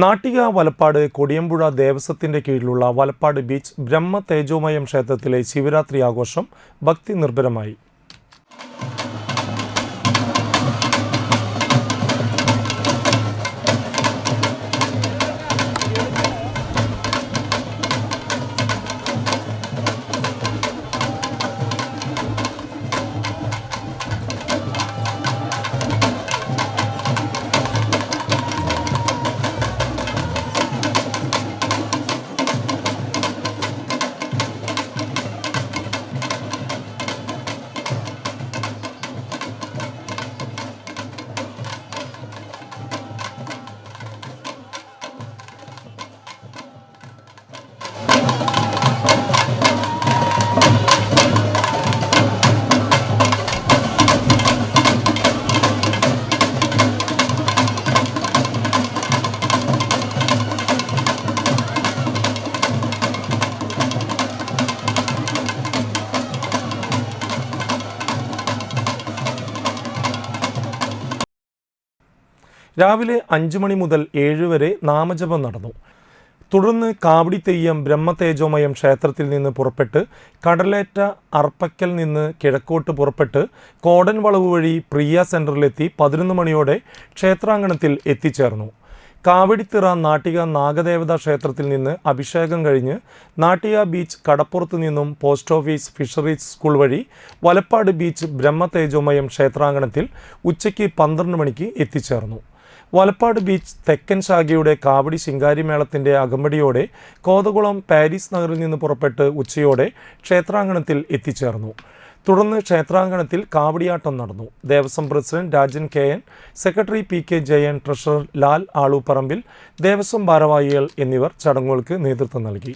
നാട്ടിക വലപ്പാട് കൊടിയമ്പുഴ ദേവസ്വത്തിൻ്റെ കീഴിലുള്ള വലപ്പാട് ബീച്ച് ബ്രഹ്മ തേജോമയം ക്ഷേത്രത്തിലെ ശിവരാത്രി ആഘോഷം ഭക്തി നിർഭരമായി. രാവിലെ 5 മണി മുതൽ 7 വരെ നാമജപം നടന്നു. തുടർന്ന് കാവടി തെയ്യം ബ്രഹ്മതേജോമയം ക്ഷേത്രത്തിൽ നിന്ന് പുറപ്പെട്ട് കടലേറ്റ അർപ്പക്കൽ നിന്ന് കിഴക്കോട്ട് പുറപ്പെട്ട് കോടൻ വളവ് വഴി പ്രിയ സെൻറ്ററിലെത്തി 11 മണിയോടെ ക്ഷേത്രാങ്കണത്തിൽ എത്തിച്ചേർന്നു. കാവടിത്തിറ നാട്ടിക നാഗദേവതാ ക്ഷേത്രത്തിൽ നിന്ന് അഭിഷേകം കഴിഞ്ഞ് നാട്ടിക ബീച്ച് കടപ്പുറത്തു നിന്നും പോസ്റ്റ് ഓഫീസ് ഫിഷറീസ് സ്കൂൾ വഴി വലപ്പാട് ബീച്ച് ബ്രഹ്മതേജോമയം ക്ഷേത്രാങ്കണത്തിൽ ഉച്ചയ്ക്ക് 12 മണിക്ക് എത്തിച്ചേർന്നു. വലപ്പാട് ബീച്ച് തെക്കൻ ശാഖയുടെ കാവടി ശിങ്കാരിമേളത്തിൻ്റെ അകമ്പടിയോടെ കോതകുളം പാരീസ് നഗറിൽ നിന്ന് പുറപ്പെട്ട് ഉച്ചയോടെ ക്ഷേത്രാങ്കണത്തിൽ എത്തിച്ചേർന്നു. തുടർന്ന് ക്ഷേത്രാങ്കണത്തിൽ കാവടിയാട്ടം നടന്നു. Devaswom president Rajan KN, secretary PK Jayan, treasurer Lal Aluparambil, Devaswom ഭാരവാഹികൾ എന്നിവർ ചടങ്ങുകൾക്ക് നേതൃത്വം നൽകി.